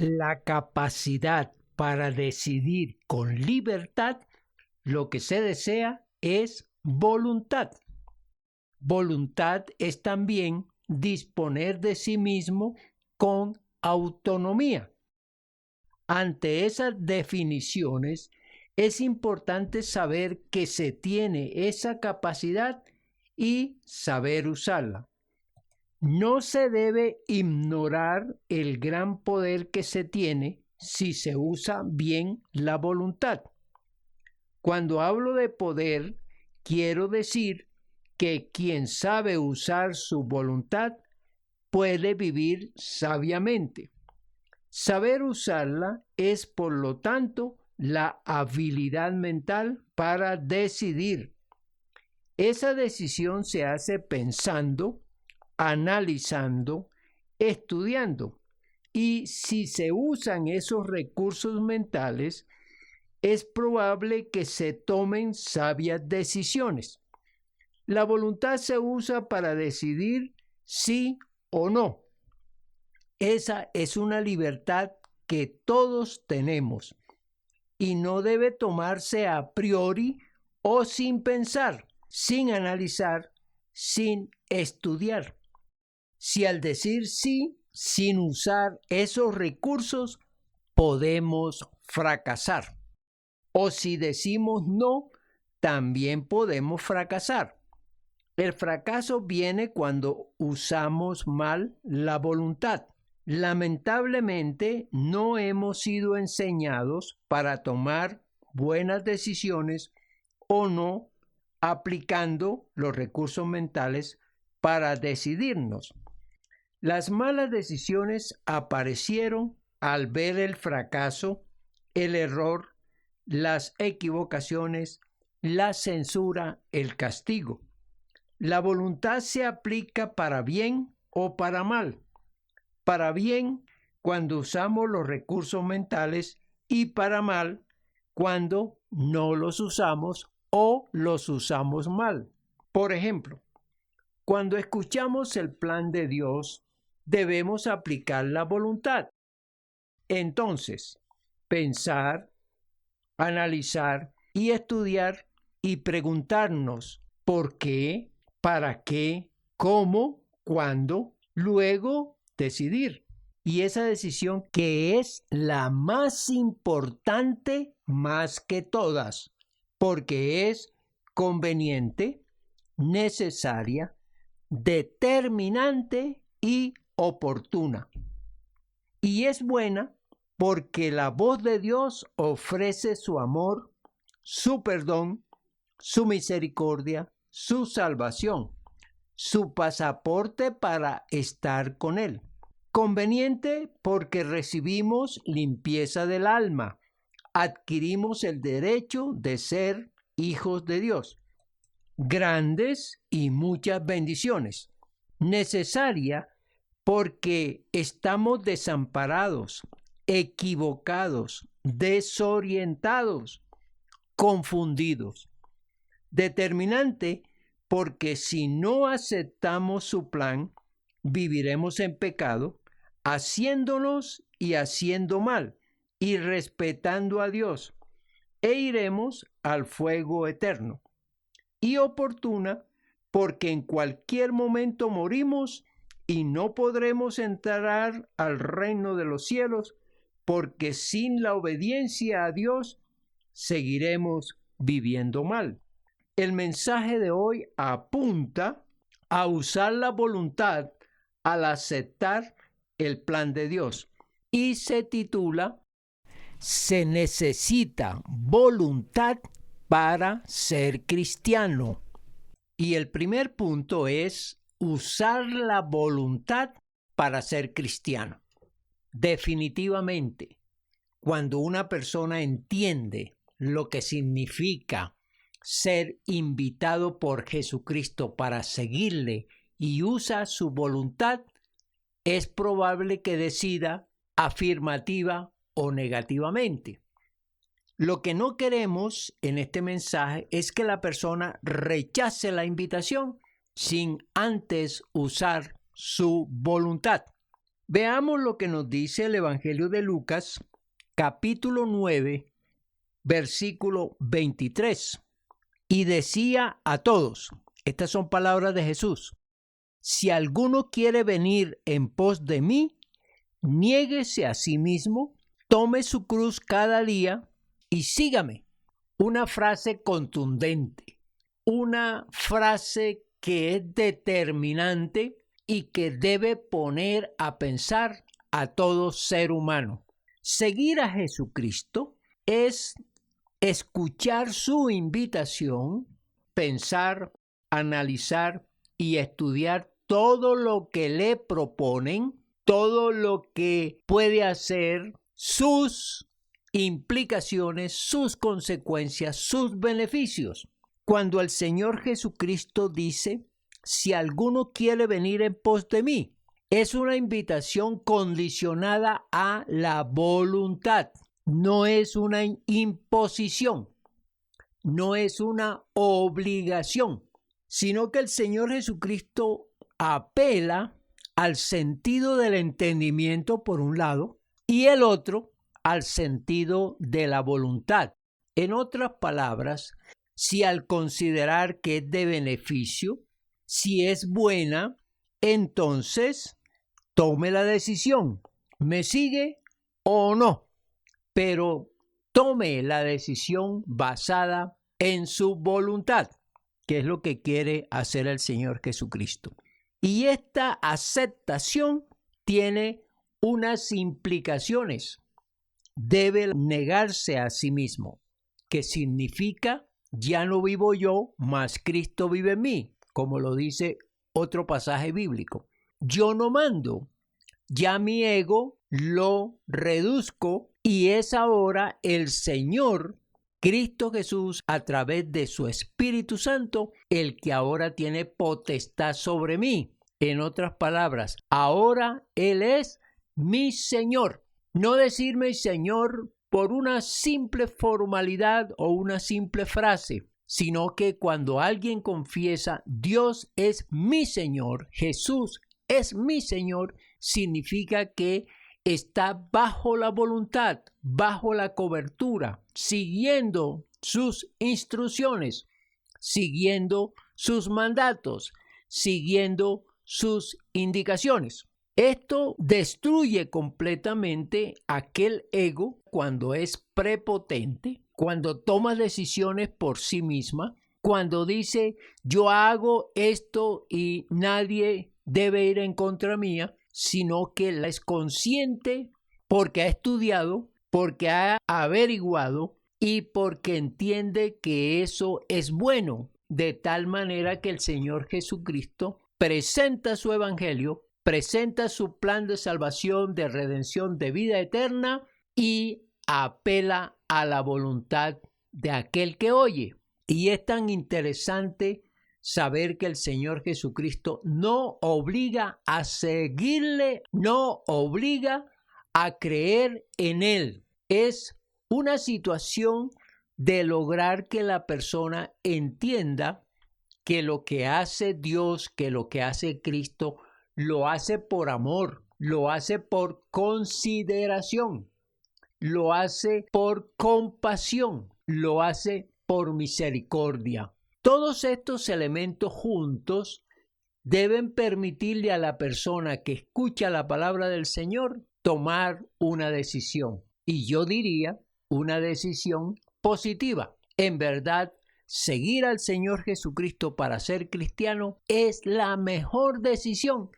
la capacidad para decidir con libertad, lo que se desea es voluntad. Voluntad es también disponer de sí mismo con autonomía. Ante esas definiciones, es importante saber que se tiene esa capacidad y saber usarla. No se debe ignorar el gran poder que se tiene si se usa bien la voluntad. Cuando hablo de poder, quiero decir que quien sabe usar su voluntad puede vivir sabiamente. Saber usarla es, por lo tanto, la habilidad mental para decidir. Esa decisión se hace pensando, analizando, estudiando. Y si se usan esos recursos mentales, es probable que se tomen sabias decisiones. La voluntad se usa para decidir sí o no. Esa es una libertad que todos tenemos y no debe tomarse a priori o sin pensar, sin analizar, sin estudiar. Si al decir sí, sin usar esos recursos, podemos fracasar. O si decimos no, también podemos fracasar. El fracaso viene cuando usamos mal la voluntad. Lamentablemente, no hemos sido enseñados para tomar buenas decisiones o no aplicando los recursos mentales para decidirnos. Las malas decisiones aparecieron al ver el fracaso, el error, las equivocaciones, la censura, el castigo. La voluntad se aplica para bien o para mal. Para bien cuando usamos los recursos mentales y para mal cuando no los usamos o los usamos mal. Por ejemplo, cuando escuchamos el plan de Dios, debemos aplicar la voluntad. Entonces, pensar, analizar y estudiar y preguntarnos por qué, para qué, cómo, cuándo, luego decidir. Y esa decisión que es la más importante más que todas, porque es conveniente, necesaria, determinante y oportuna. Y es buena porque la voz de Dios ofrece su amor, su perdón, su misericordia, su salvación, su pasaporte para estar con Él. Conveniente porque recibimos limpieza del alma, adquirimos el derecho de ser hijos de Dios, grandes y muchas bendiciones. Necesaria porque estamos desamparados, equivocados, desorientados, confundidos. Determinante porque si no aceptamos su plan, viviremos en pecado, haciéndonos y haciendo mal, y respetando a Dios, e iremos al fuego eterno. Y oportuna porque en cualquier momento morimos y no podremos entrar al reino de los cielos, porque sin la obediencia a Dios seguiremos viviendo mal. El mensaje de hoy apunta a usar la voluntad al aceptar el plan de Dios y se titula Se necesita voluntad para ser cristiano. Y el primer punto es usar la voluntad para ser cristiano. Definitivamente, cuando una persona entiende lo que significa ser invitado por Jesucristo para seguirle y usa su voluntad, es probable que decida afirmativa o negativamente. Lo que no queremos en este mensaje es que la persona rechace la invitación sin antes usar su voluntad. Veamos lo que nos dice el Evangelio de Lucas, capítulo 9, versículo 23. Y decía a todos, estas son palabras de Jesús: si alguno quiere venir en pos de mí, niéguese a sí mismo, tome su cruz cada día y sígame. Una frase contundente, una frase que es determinante y que debe poner a pensar a todo ser humano. Seguir a Jesucristo es escuchar su invitación, pensar, analizar y estudiar todo lo que le proponen, todo lo que puede hacer, sus implicaciones, sus consecuencias, sus beneficios. Cuando el Señor Jesucristo dice, si alguno quiere venir en pos de mí, es una invitación condicionada a la voluntad. No es una imposición, no es una obligación, sino que el Señor Jesucristo apela al sentido del entendimiento por un lado y el otro al sentido de la voluntad. En otras palabras, si al considerar que es de beneficio, si es buena, entonces tome la decisión, ¿me sigue o no? Pero tome la decisión basada en su voluntad, que es lo que quiere hacer el Señor Jesucristo. Y esta aceptación tiene unas implicaciones. Debe negarse a sí mismo, que significa ya no vivo yo, mas Cristo vive en mí, como lo dice otro pasaje bíblico. Yo no mando, ya mi ego lo reduzco y es ahora el Señor Cristo Jesús a través de su Espíritu Santo el que ahora tiene potestad sobre mí. En otras palabras, ahora Él es mi Señor. No decirme Señor por una simple formalidad o una simple frase, sino que cuando alguien confiesa Dios es mi Señor, Jesús es mi Señor, significa que está bajo la voluntad, bajo la cobertura, siguiendo sus instrucciones, siguiendo sus mandatos, siguiendo sus indicaciones. Esto destruye completamente aquel ego cuando es prepotente, cuando toma decisiones por sí misma, cuando dice yo hago esto y nadie debe ir en contra mía, sino que él es consciente porque ha estudiado, porque ha averiguado y porque entiende que eso es bueno, de tal manera que el Señor Jesucristo presenta su evangelio, presenta su plan de salvación, de redención, de vida eterna y apela a la voluntad de aquel que oye. Y es tan interesante saber que el Señor Jesucristo no obliga a seguirle, no obliga a creer en Él. Es una situación de lograr que la persona entienda que lo que hace Dios, que lo que hace Cristo, lo hace por amor, lo hace por consideración, lo hace por compasión, lo hace por misericordia. Todos estos elementos juntos deben permitirle a la persona que escucha la palabra del Señor tomar una decisión. Y yo diría una decisión positiva. En verdad, seguir al Señor Jesucristo para ser cristiano es la mejor decisión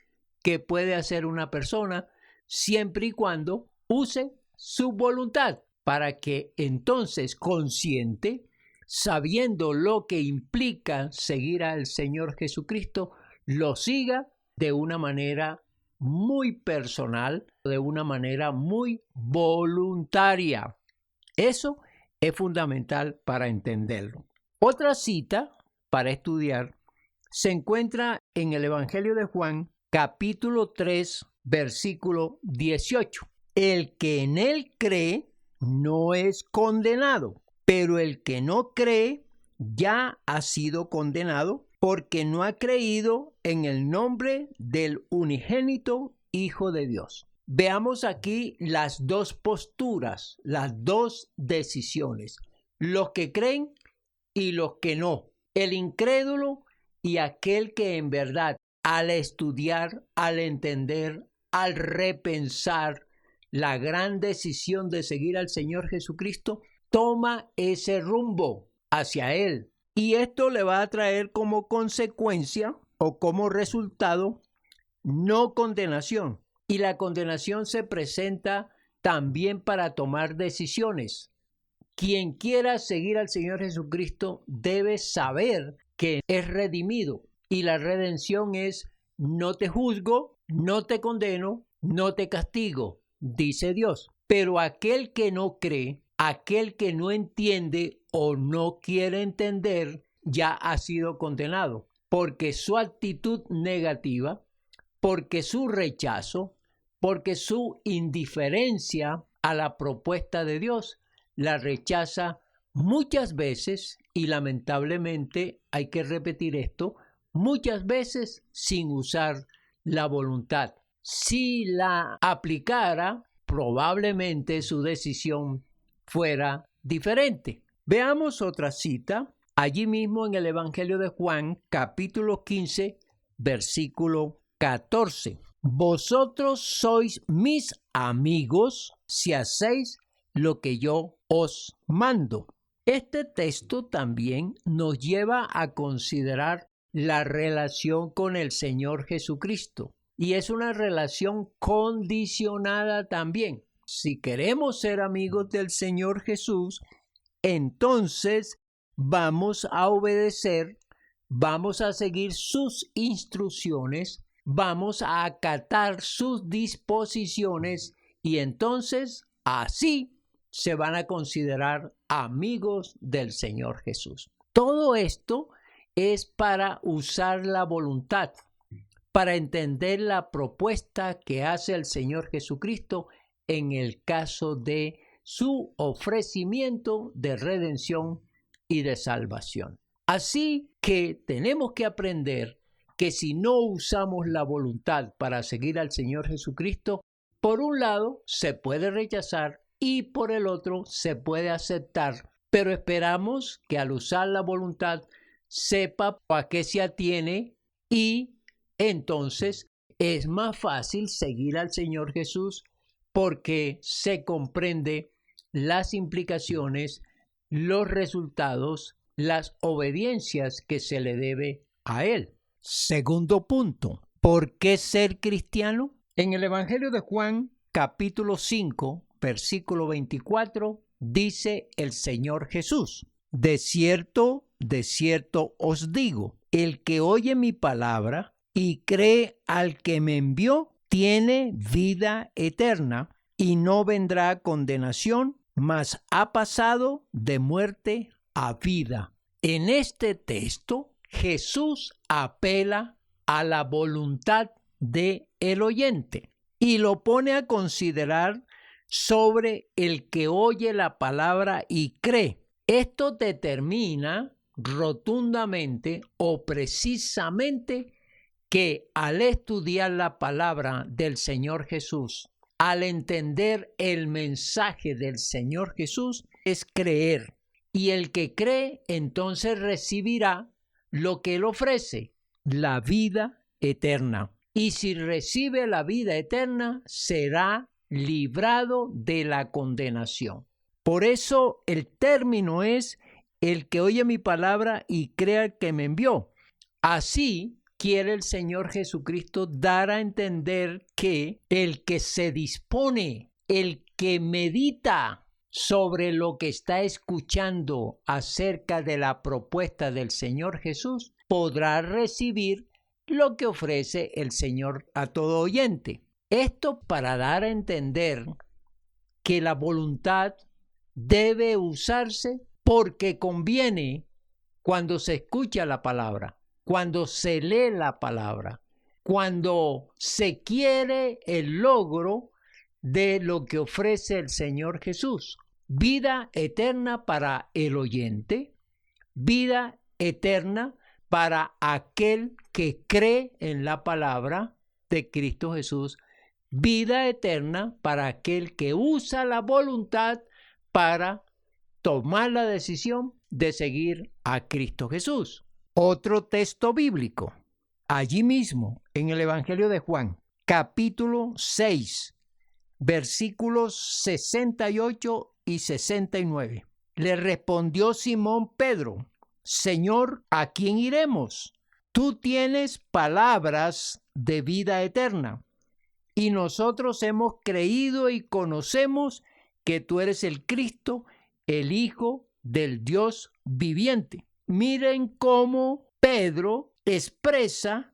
que puede hacer una persona siempre y cuando use su voluntad para que entonces consciente, sabiendo lo que implica seguir al Señor Jesucristo, lo siga de una manera muy personal, de una manera muy voluntaria. Eso es fundamental para entenderlo. Otra cita para estudiar se encuentra en el Evangelio de Juan, capítulo 3, versículo 18. El que en él cree no es condenado, pero el que no cree ya ha sido condenado porque no ha creído en el nombre del unigénito hijo de Dios. Veamos aquí las dos posturas, las dos decisiones, los que creen y los que no, el incrédulo y aquel que en verdad, al estudiar, al entender, al repensar la gran decisión de seguir al Señor Jesucristo, toma ese rumbo hacia Él. Y esto le va a traer como consecuencia o como resultado no condenación. Y la condenación se presenta también para tomar decisiones. Quien quiera seguir al Señor Jesucristo debe saber que es redimido. Y la redención es: no te juzgo, no te condeno, no te castigo, dice Dios. Pero aquel que no cree, aquel que no entiende o no quiere entender, ya ha sido condenado, porque su actitud negativa, porque su rechazo, porque su indiferencia a la propuesta de Dios, la rechaza muchas veces, y lamentablemente hay que repetir esto, muchas veces sin usar la voluntad. Si la aplicara, probablemente su decisión fuera diferente. Veamos otra cita, allí mismo en el Evangelio de Juan, capítulo 15, versículo 14. Vosotros sois mis amigos si hacéis lo que yo os mando. Este texto también nos lleva a considerar la relación con el Señor Jesucristo. Y es una relación condicionada también. Si queremos ser amigos del Señor Jesús, entonces vamos a obedecer, vamos a seguir sus instrucciones, vamos a acatar sus disposiciones y entonces así se van a considerar amigos del Señor Jesús. Todo esto es para usar la voluntad, para entender la propuesta que hace el Señor Jesucristo en el caso de su ofrecimiento de redención y de salvación. Así que tenemos que aprender que si no usamos la voluntad para seguir al Señor Jesucristo, por un lado se puede rechazar y por el otro se puede aceptar, pero esperamos que al usar la voluntad sepa a qué se atiene y entonces es más fácil seguir al Señor Jesús porque se comprende las implicaciones, los resultados, las obediencias que se le debe a Él. Segundo punto, ¿por qué ser cristiano? En el Evangelio de Juan, capítulo 5, versículo 24, dice el Señor Jesús: de cierto os digo, el que oye mi palabra y cree al que me envió, tiene vida eterna y no vendrá a condenación, mas ha pasado de muerte a vida. En este texto, Jesús apela a la voluntad del oyente y lo pone a considerar sobre el que oye la palabra y cree. Esto determina rotundamente o precisamente que al estudiar la palabra del Señor Jesús, al entender el mensaje del Señor Jesús, es creer. Y el que cree entonces recibirá lo que Él ofrece, la vida eterna. Y si recibe la vida eterna, será librado de la condenación. Por eso el término es el que oye mi palabra y crea al que me envió. Así quiere el Señor Jesucristo dar a entender que el que se dispone, el que medita sobre lo que está escuchando acerca de la propuesta del Señor Jesús, podrá recibir lo que ofrece el Señor a todo oyente. Esto para dar a entender que la voluntad debe usarse porque conviene cuando se escucha la palabra, cuando se lee la palabra, cuando se quiere el logro de lo que ofrece el Señor Jesús. Vida eterna para el oyente, vida eterna para aquel que cree en la palabra de Cristo Jesús vida eterna para aquel que usa la voluntad para tomar la decisión de seguir a Cristo Jesús. Otro texto bíblico, allí mismo en el Evangelio de Juan, capítulo 6, versículos 68 y 69. Le respondió Simón Pedro: Señor, ¿a quién iremos? Tú tienes palabras de vida eterna, y nosotros hemos creído y conocemos que tú eres el Cristo, el Hijo del Dios viviente. Miren cómo Pedro expresa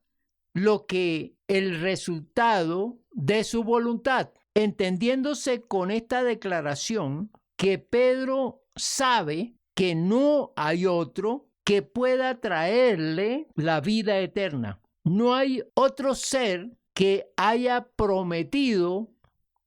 lo que el resultado de su voluntad, entendiéndose con esta declaración que Pedro sabe que no hay otro que pueda traerle la vida eterna. No hay otro ser que haya prometido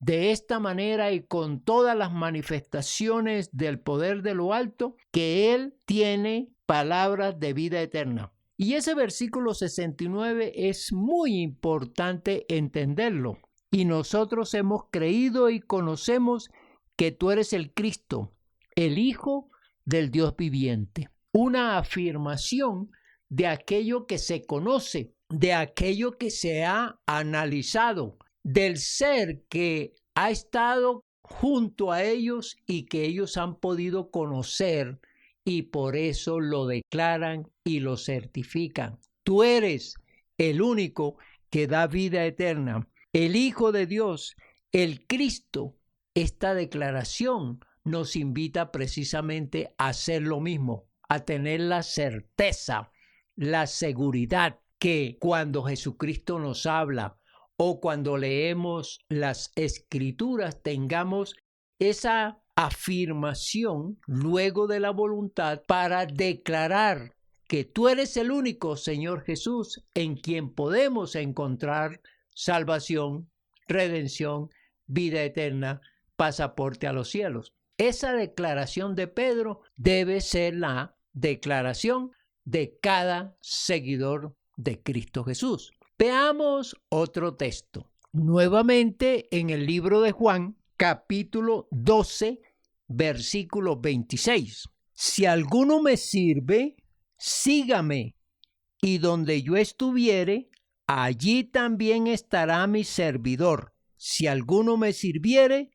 de esta manera y con todas las manifestaciones del poder de lo alto que Él tiene palabras de vida eterna. Y ese versículo 69 es muy importante entenderlo. Y nosotros hemos creído y conocemos que tú eres el Cristo, el Hijo del Dios viviente. Una afirmación de aquello que se conoce, de aquello que se ha analizado, del ser que ha estado junto a ellos y que ellos han podido conocer y por eso lo declaran y lo certifican. Tú eres el único que da vida eterna, el Hijo de Dios, el Cristo. Esta declaración nos invita precisamente a hacer lo mismo, a tener la certeza, la seguridad que cuando Jesucristo nos habla o cuando leemos las Escrituras tengamos esa afirmación luego de la voluntad para declarar que tú eres el único, Señor Jesús, en quien podemos encontrar salvación, redención, vida eterna, pasaporte a los cielos. Esa declaración de Pedro debe ser la declaración de cada seguidor de Cristo Jesús. Veamos otro texto. Nuevamente en el libro de Juan, capítulo 12, versículo 26. Si alguno me sirve, sígame, y donde yo estuviere, allí también estará mi servidor. Si alguno me sirviere,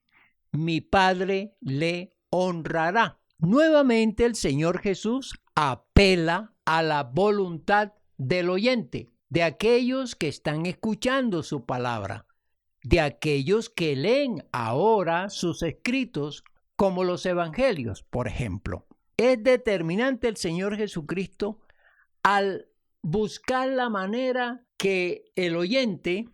mi Padre le honrará. Nuevamente el Señor Jesús apela a la voluntad del oyente, de aquellos que están escuchando su palabra, de aquellos que leen ahora sus escritos, como los evangelios, por ejemplo. Es determinante el Señor Jesucristo al buscar la manera que el oyente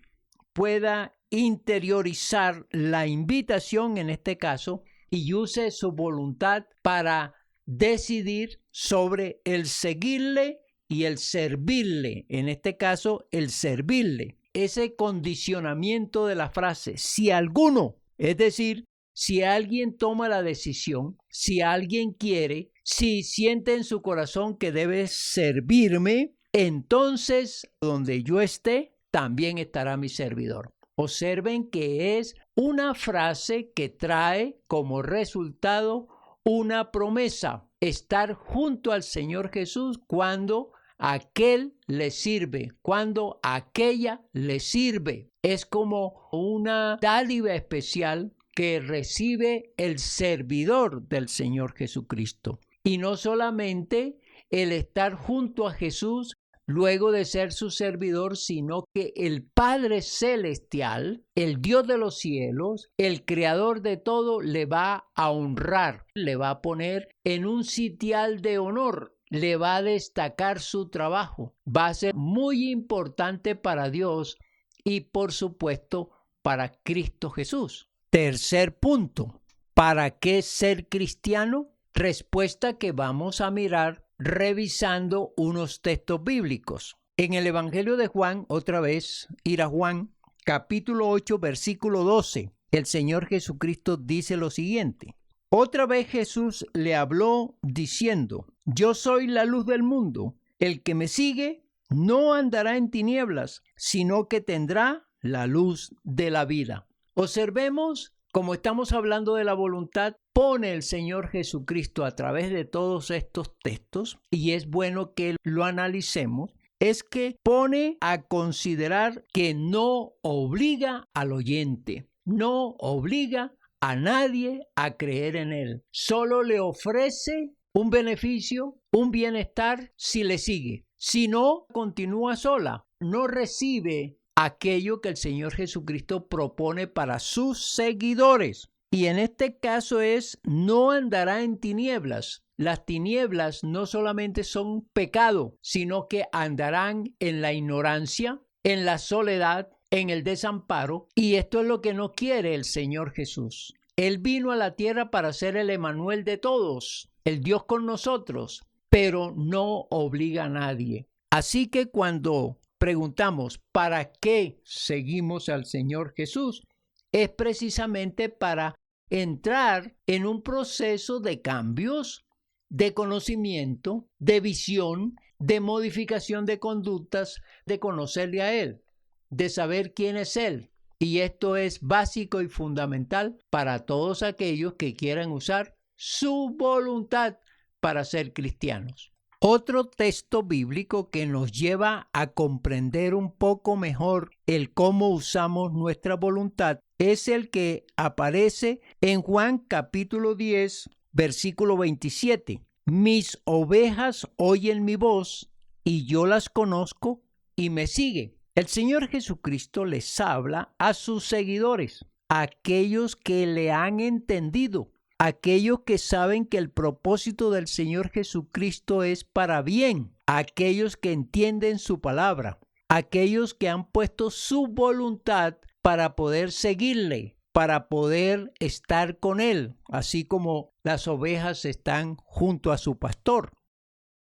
pueda interiorizar la invitación en este caso y use su voluntad para decidir sobre el seguirle y el servirle, en este caso el servirle. Ese condicionamiento de la frase, si alguno, es decir, si alguien toma la decisión, si alguien quiere, si siente en su corazón que debe servirme, entonces donde yo esté, también estará mi servidor. Observen que es una frase que trae como resultado una promesa, estar junto al Señor Jesús cuando aquel le sirve, cuando aquella le sirve. Es como una dádiva especial que recibe el servidor del Señor Jesucristo. Y no solamente el estar junto a Jesús luego de ser su servidor, sino que el Padre Celestial, el Dios de los cielos, el Creador de todo, le va a honrar, le va a poner en un sitial de honor, le va a destacar su trabajo. Va a ser muy importante para Dios y, por supuesto, para Cristo Jesús. Tercer punto, ¿para qué ser cristiano? Respuesta que vamos a mirar revisando unos textos bíblicos. En el Evangelio de Juan, otra vez, ir a Juan, capítulo 8, versículo 12, el Señor Jesucristo dice lo siguiente. Otra vez Jesús le habló diciendo, yo soy la luz del mundo. El que me sigue no andará en tinieblas, sino que tendrá la luz de la vida. Observemos, como estamos hablando de la voluntad, pone el Señor Jesucristo a través de todos estos textos, y es bueno que lo analicemos, es que pone a considerar que no obliga al oyente, no obliga a nadie a creer en él, solo le ofrece un beneficio, un bienestar si le sigue. Si no, continúa sola, no recibe aquello que el Señor Jesucristo propone para sus seguidores. Y en este caso no andará en tinieblas. Las tinieblas no solamente son pecado, sino que andarán en la ignorancia, en la soledad, en el desamparo. Y esto es lo que no quiere el Señor Jesús. Él vino a la tierra para ser el Emmanuel de todos, el Dios con nosotros, pero no obliga a nadie. Así que cuando preguntamos ¿para qué seguimos al Señor Jesús? Es precisamente para entrar en un proceso de cambios, de conocimiento, de visión, de modificación de conductas, de conocerle a Él, de saber quién es Él. Y esto es básico y fundamental para todos aquellos que quieran usar su voluntad para ser cristianos. Otro texto bíblico que nos lleva a comprender un poco mejor el cómo usamos nuestra voluntad es el que aparece en Juan capítulo 10, versículo 27. Mis ovejas oyen mi voz y yo las conozco y me siguen. El Señor Jesucristo les habla a sus seguidores, a aquellos que le han entendido, aquellos que saben que el propósito del Señor Jesucristo es para bien, aquellos que entienden su palabra, aquellos que han puesto su voluntad para poder seguirle, para poder estar con Él, así como las ovejas están junto a su pastor.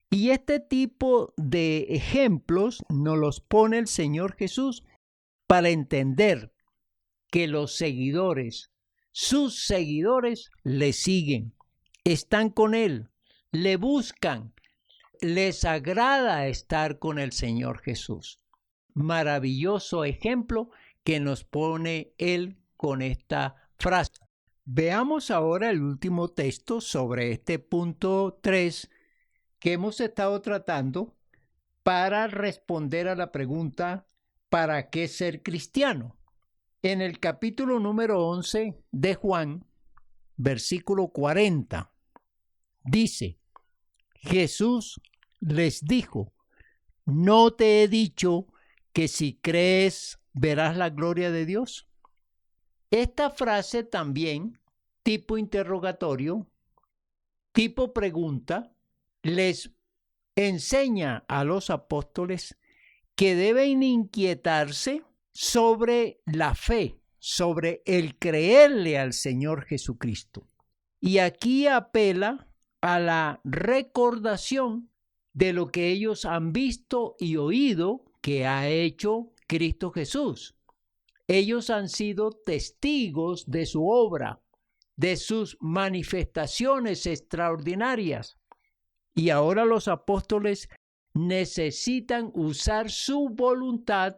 Y este tipo de ejemplos nos los pone el Señor Jesús para entender que los seguidores, sus seguidores le siguen, están con Él, le buscan, les agrada estar con el Señor Jesús. Maravilloso ejemplo que nos pone Él con esta frase. Veamos ahora el último texto sobre este punto 3 que hemos estado tratando para responder a la pregunta ¿para qué ser cristiano? En el capítulo número 11 de Juan, versículo 40, dice, Jesús les dijo, ¿no te he dicho que si crees verás la gloria de Dios? Esta frase también, tipo interrogatorio, tipo pregunta, les enseña a los apóstoles que deben inquietarse sobre la fe, sobre el creerle al Señor Jesucristo. Y aquí apela a la recordación de lo que ellos han visto y oído que ha hecho Cristo Jesús. Ellos han sido testigos de su obra, de sus manifestaciones extraordinarias. Y ahora los apóstoles necesitan usar su voluntad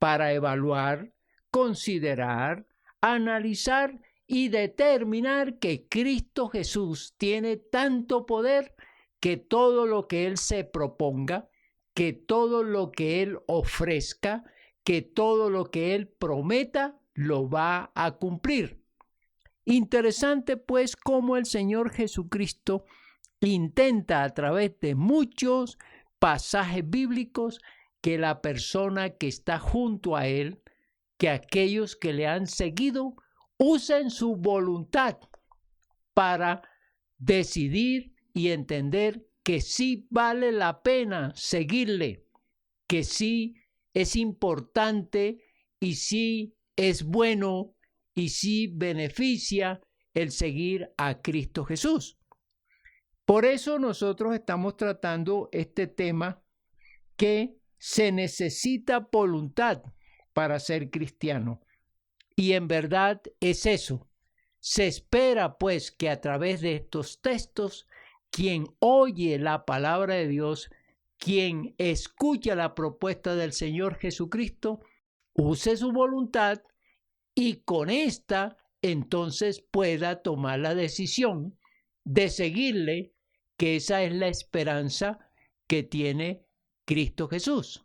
para evaluar, considerar, analizar y determinar que Cristo Jesús tiene tanto poder que todo lo que Él se proponga, que todo lo que Él ofrezca, que todo lo que Él prometa, lo va a cumplir. Interesante pues cómo el Señor Jesucristo intenta a través de muchos pasajes bíblicos que la persona que está junto a Él, que aquellos que le han seguido, usen su voluntad para decidir y entender que sí vale la pena seguirle, que sí es importante y sí es bueno y sí beneficia el seguir a Cristo Jesús. Por eso nosotros estamos tratando este tema que se necesita voluntad para ser cristiano. Y en verdad es eso. Se espera pues que a través de estos textos, quien oye la palabra de Dios, quien escucha la propuesta del Señor Jesucristo, use su voluntad y con esta entonces pueda tomar la decisión de seguirle, que esa es la esperanza que tiene Cristo Jesús.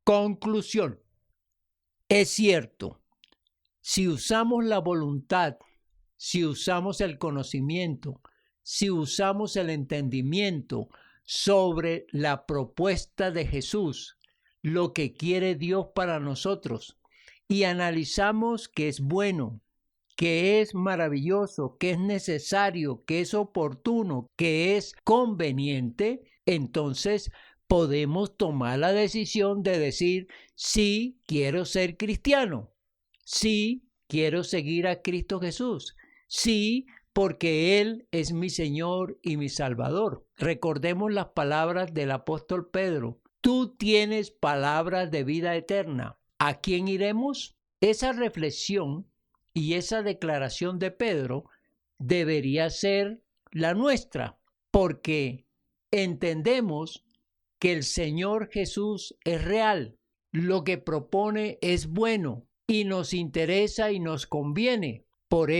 Conclusión. Es cierto, si usamos la voluntad, si usamos el conocimiento, si usamos el entendimiento sobre la propuesta de Jesús, lo que quiere Dios para nosotros, y analizamos que es bueno, que es maravilloso, que es necesario, que es oportuno, que es conveniente, entonces podemos tomar la decisión de decir, sí, quiero ser cristiano, sí, quiero seguir a Cristo Jesús, sí, porque Él es mi Señor y mi Salvador. Recordemos las palabras del apóstol Pedro, tú tienes palabras de vida eterna. ¿A quién iremos? Esa reflexión y esa declaración de Pedro debería ser la nuestra, porque entendemos que el Señor Jesús es real, lo que propone es bueno y nos interesa y nos conviene. Por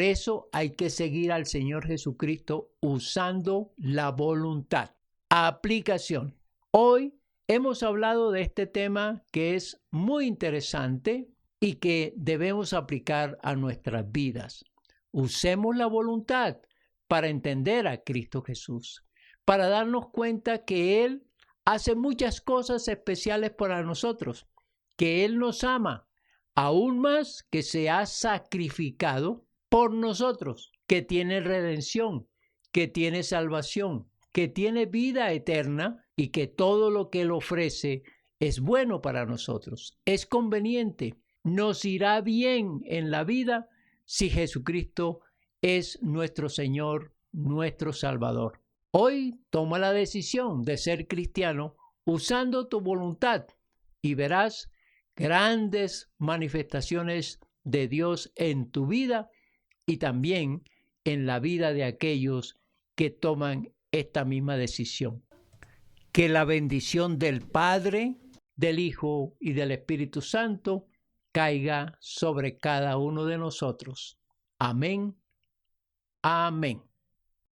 eso hay que seguir al Señor Jesucristo usando la voluntad. Aplicación. Hoy hemos hablado de este tema que es muy interesante y que debemos aplicar a nuestras vidas. Usemos la voluntad para entender a Cristo Jesús, para darnos cuenta que Él hace muchas cosas especiales para nosotros, que Él nos ama, aún más que se ha sacrificado por nosotros, que tiene redención, que tiene salvación, que tiene vida eterna y que todo lo que Él ofrece es bueno para nosotros, es conveniente. Nos irá bien en la vida si Jesucristo es nuestro Señor, nuestro Salvador. Hoy toma la decisión de ser cristiano usando tu voluntad y verás grandes manifestaciones de Dios en tu vida y también en la vida de aquellos que toman esta misma decisión. Que la bendición del Padre, del Hijo y del Espíritu Santo caiga sobre cada uno de nosotros. Amén. Amén.